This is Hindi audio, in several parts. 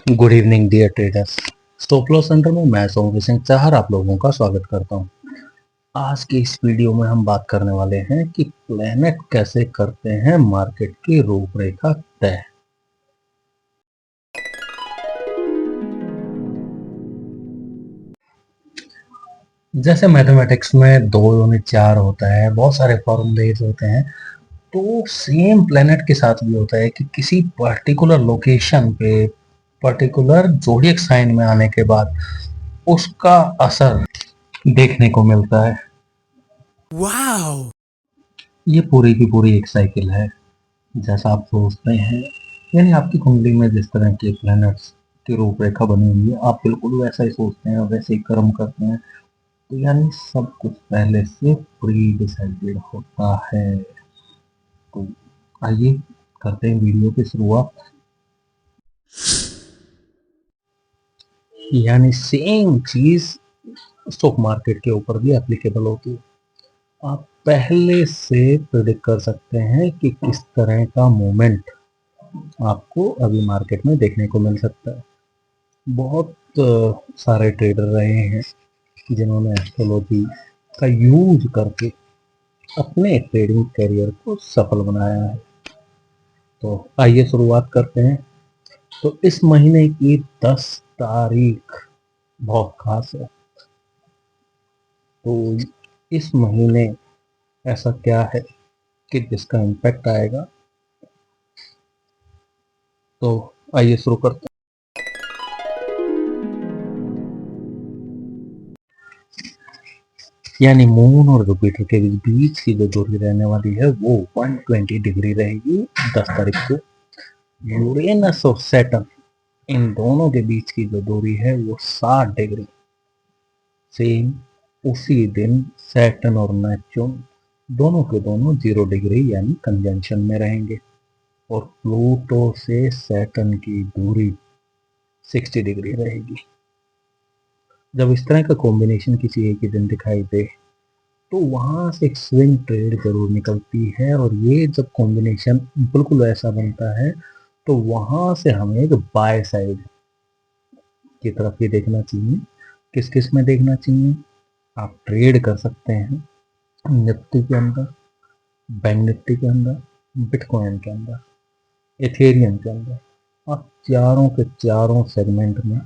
Good evening dear traders. Stop loss centre में मैं सोमवीर सिंह चाहर आप लोगों का स्वागत करता हूं। आज की इस वीडियो में हम बात करने वाले हैं कि प्लैनेट कैसे करते हैं मार्केट की रूपरेखा तय। जैसे मैथमेटिक्स में 2 यूनिट 4 होता है, बहुत सारे फॉर्मूलेज होते हैं, तो सेम प्लैनेट के साथ भी होता है कि किसी पर्टिकुलर लोकेशन पे पर्टिकुलर जोडिएक साइन में आने के बाद उसका असर देखने को मिलता है। वाओ! ये पूरी की पूरी एक साइकिल है। जैसा आप सोचते हैं, यानी आपकी कुंडली में जिस तरह के प्लैनेट्स की रूपरेखा बनी हुई है, आप बिल्कुल वैसा ही सोचते हैं, वैसे ही कर्म करते हैं। तो यानी सब कुछ पहले से प्री डिसाइडेड होता है। तो आइए करते हैं वीडियो की शुरुआत। यानी सेम चीज स्टॉक मार्केट के ऊपर भी एप्लीकेबल होती है। आप पहले से प्रिडिक्ट कर सकते हैं कि किस तरह का मूवमेंट आपको अभी मार्केट में देखने को मिल सकता है। बहुत सारे ट्रेडर रहे हैं जिन्होंने एस्ट्रोलॉजी का यूज करके अपने ट्रेडिंग करियर को सफल बनाया है। तो आइए शुरुआत करते हैं। तो इस महीने की 10 तारीख बहुत खास है। तो इस महीने ऐसा क्या है कि जिसका इम्पैक्ट आएगा। तो आइए शुरू करते हैं। यानी मून और जुपिटर के बीच की जो दूरी रहने वाली है वो 120 डिग्री रहेगी 10 तारीख को। यूरेनस और सैटर्न, इन दोनों के बीच की जो दूरी है वो 60 डिग्री। सेम उसी दिन सैटर्न और नेपच्यून दोनों के दोनों 0 डिग्री यानी कंजंक्शन में रहेंगे। और प्लूटो से सैटर्न की दूरी 60 डिग्री रहेगी। जब इस तरह का कॉम्बिनेशन किसी एक ही दिन दिखाई दे तो वहां से एक स्विंग ट्रेड जरूर निकलती है। और ये जब कॉम्बिनेशन बिल्कुल ऐसा बनता है तो वहां से हमें एक बाय साइड की तरफ ही देखना चाहिए। किस किस में देखना चाहिए? आप ट्रेड कर सकते हैं निफ्टी के अंदर, बैंक निफ्टी के अंदर, बिटकॉइन के अंदर, एथेरियम के अंदर। आप चारों के चारों सेगमेंट में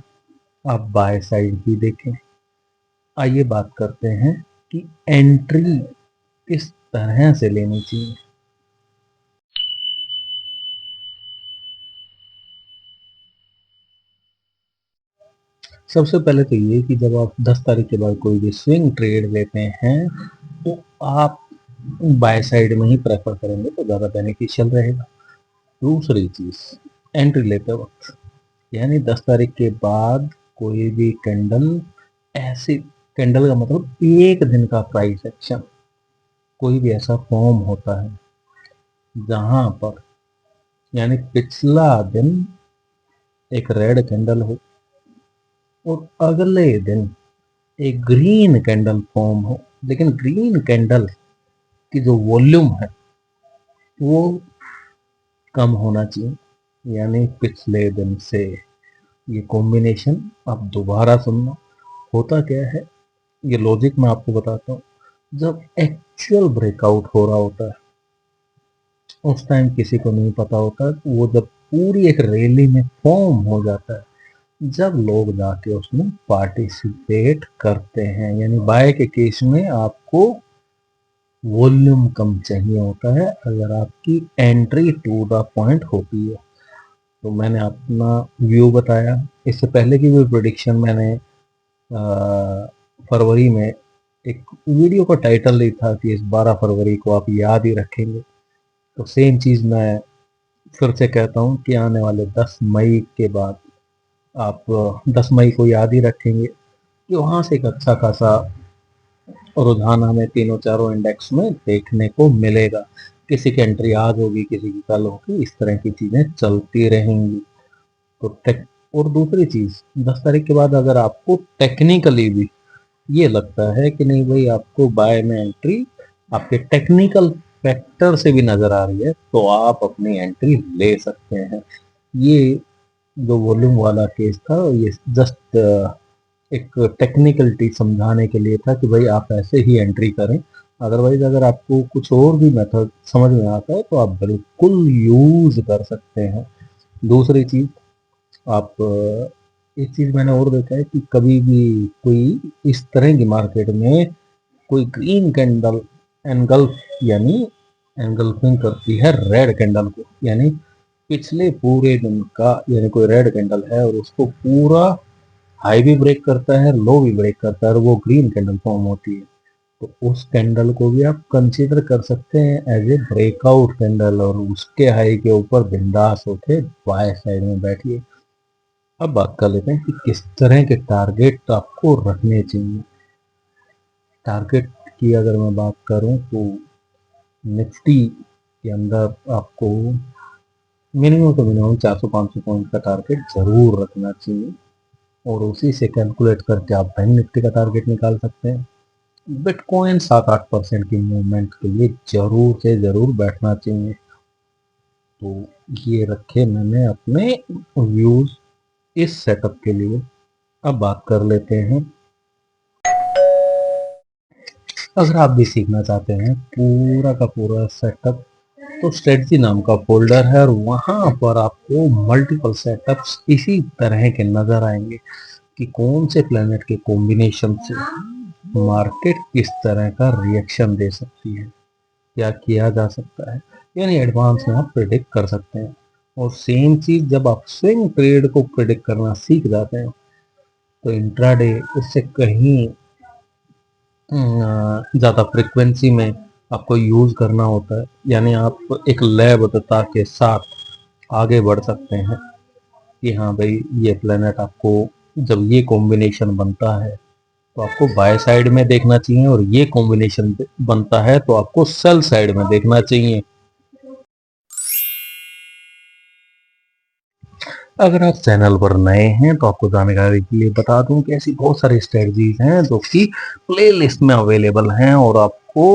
आप बाय साइड ही देखें। आइए बात करते हैं कि एंट्री किस तरह से लेनी चाहिए। सबसे पहले तो ये कि जब आप 10 तारीख के बाद कोई भी स्विंग ट्रेड लेते हैं तो आप बाय साइड में ही प्रेफर करेंगे तो ज़्यादा बेनिफिशियल रहेगा। दूसरी चीज़, एंट्री लेते वक्त, यानी 10 तारीख के बाद कोई भी कैंडल, ऐसी कैंडल का मतलब एक दिन का प्राइस एक्शन, कोई भी ऐसा फॉर्म होता है जहां पर यानी पिछला दिन एक रेड कैंडल हो और अगले दिन एक ग्रीन कैंडल फॉर्म हो, लेकिन ग्रीन कैंडल की जो वॉल्यूम है वो कम होना चाहिए। यानी पिछले दिन से ये कॉम्बिनेशन आप दोबारा सुनना। होता क्या है, ये लॉजिक मैं आपको बताता हूँ। जब एक्चुअल ब्रेकआउट हो रहा होता है उस टाइम किसी को नहीं पता होता, तो वो जब पूरी एक रैली में फॉर्म हो जाता है, जब लोग जाके उसमें पार्टिसिपेट करते हैं, यानी बाय के केस में आपको वॉल्यूम कम चाहिए होता है अगर आपकी एंट्री टू द पॉइंट होती है। तो मैंने अपना व्यू बताया। इससे पहले की भी प्रेडिक्शन मैंने फरवरी में एक वीडियो का टाइटल ही था कि इस 12 फरवरी को आप याद ही रखेंगे। तो सेम चीज़ मैं फिर से कहता हूँ कि आने वाले 10 मई के बाद आप 10 मई को याद ही रखेंगे कि वहाँ से एक अच्छा खासा रुझान हमें तीनों चारों इंडेक्स में देखने को मिलेगा। किसी की एंट्री आज होगी, किसी की कल होगी, इस तरह की चीज़ें चलती रहेंगी। तो टेक और दूसरी चीज़, 10 तारीख के बाद अगर आपको टेक्निकली भी ये लगता है कि नहीं भाई आपको बाय में एंट्री आपके टेक्निकल फैक्टर से भी नज़र आ रही है तो आप अपनी एंट्री ले सकते हैं। ये जो वॉल्यूम वाला केस था ये जस्ट एक टेक्निकलिटी समझाने के लिए था कि भाई आप ऐसे ही एंट्री करें। अदरवाइज अगर आपको कुछ और भी मेथड समझ में आता है तो आप बिल्कुल यूज कर सकते हैं। दूसरी चीज, आप एक चीज मैंने और देखा है कि कभी भी कोई इस तरह की मार्केट में कोई ग्रीन कैंडल एनगल्फ यानी एनगल्फिंग करती है रेड कैंडल को, यानी पिछले पूरे दिन का, यानी कोई रेड कैंडल है और उसको पूरा हाई भी ब्रेक करता है, लो भी ब्रेक करता है और वो ग्रीन कैंडल फॉर्म होती है, तो उस कैंडल को भी आप कंसीडर कर सकते हैं एज ए ब्रेकआउट कैंडल और उसके हाई के ऊपर बिंदास होके बाय साइड में बैठिए। अब बात कर लेते हैं कि किस तरह के टारगेट आपको रखने चाहिए। टारगेट की अगर मैं बात करूं तो निफ्टी के अंदर आपको मिनिमम तो मिनिमम 400-500 पॉइंट का टारगेट जरूर रखना चाहिए और उसी से कैलकुलेट करके आप बैंक निफ्टी का टारगेट निकाल सकते हैं। बिटकॉइन 7-8% की मूवमेंट के लिए जरूर से जरूर बैठना चाहिए। तो ये रखे मैंने अपने व्यूज इस सेटअप के लिए। अब बात कर लेते हैं, अगर आप भी सीखना चाहते हैं पूरा का पूरा सेटअप, तो स्ट्रेटजी नाम का फोल्डर है और वहां पर आपको मल्टीपल सेटअप्स इसी तरह के नजर आएंगे कि कौन से प्लेनेट के कॉम्बिनेशन से मार्केट किस तरह का रिएक्शन दे सकती है, क्या किया जा सकता है, यानी एडवांस में आप प्रिडिक्ट कर सकते हैं। और सेम चीज जब आप स्विंग ट्रेड को प्रिडिक्ट करना सीख जाते हैं तो इंट्राडे इससे कहीं ज़्यादा फ्रिक्वेंसी में आपको यूज़ करना होता है, यानी आप एक लयबद्धता के साथ आगे बढ़ सकते हैं कि हाँ भाई ये प्लेनेट आपको जब ये कॉम्बिनेशन बनता है तो आपको बाय साइड में देखना चाहिए और ये कॉम्बिनेशन बनता है तो आपको सेल साइड में देखना चाहिए। अगर आप चैनल पर नए हैं तो आपको जानकारी के लिए बता दूं कि ऐसी बहुत सारी स्ट्रेटजीज हैं जो कि प्लेलिस्ट में अवेलेबल हैं और आपको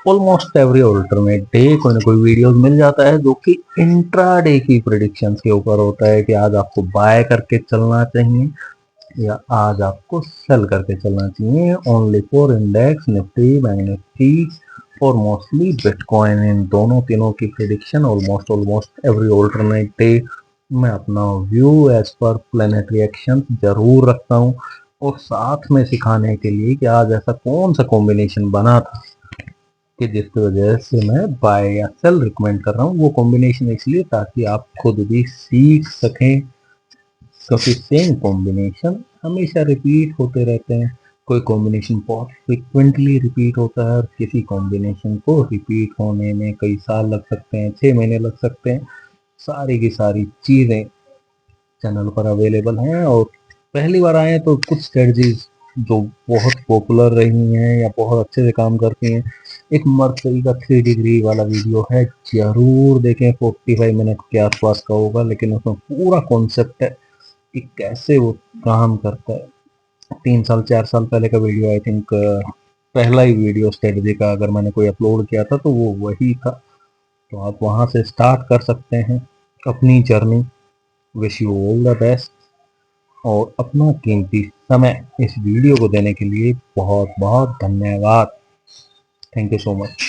ऑलमोस्ट एवरी ऑल्टरनेट डे कोई ना कोई वीडियोस मिल जाता है जो कि इंट्राडे की प्रिडिक्शंस के ऊपर होता है कि आज आपको बाय करके चलना चाहिए या आज आपको सेल करके चलना चाहिए, only for index Nifty Bank Nifty और मोस्टली बिटकॉइन। इन दोनों तीनों की prediction almost almost every alternate day मैं अपना view as per planetary action जरूर रखता हूँ और साथ में सिखाने के लिए कि आज ऐसा कौन सा कॉम्बिनेशन बना था कि जिसकी वजह से मैं बाय या सेल रिकमेंड कर रहा हूँ। वो कॉम्बिनेशन इसलिए ताकि आप खुद भी सीख सकें, क्योंकि सेम कॉम्बिनेशन हमेशा रिपीट होते रहते हैं। कोई कॉम्बिनेशन बहुत फ्रिक्वेंटली रिपीट होता है और किसी कॉम्बिनेशन को रिपीट होने में कई साल लग सकते हैं, 6 महीने लग सकते हैं। सारी की सारी चीज़ें चैनल पर अवेलेबल हैं और पहली बार आए हैं तो कुछ स्ट्रेटजीज जो बहुत पॉपुलर रही हैं या बहुत अच्छे से काम करती हैं, एक मर्करी का 3 डिग्री वाला वीडियो है, जरूर देखें। 45 मिनट के आसपास का होगा लेकिन उसमें पूरा कॉन्सेप्ट है कि कैसे वो काम करता है। 3 साल 4 साल पहले का वीडियो आई थिंक, पहला ही वीडियो स्ट्रेटजी का अगर मैंने कोई अपलोड किया था तो वो वही था। तो आप वहां से स्टार्ट कर सकते हैं अपनी journey. Wish you all the best और अपना कीमती समय इस वीडियो को देने के लिए बहुत बहुत धन्यवाद। Thank you so much.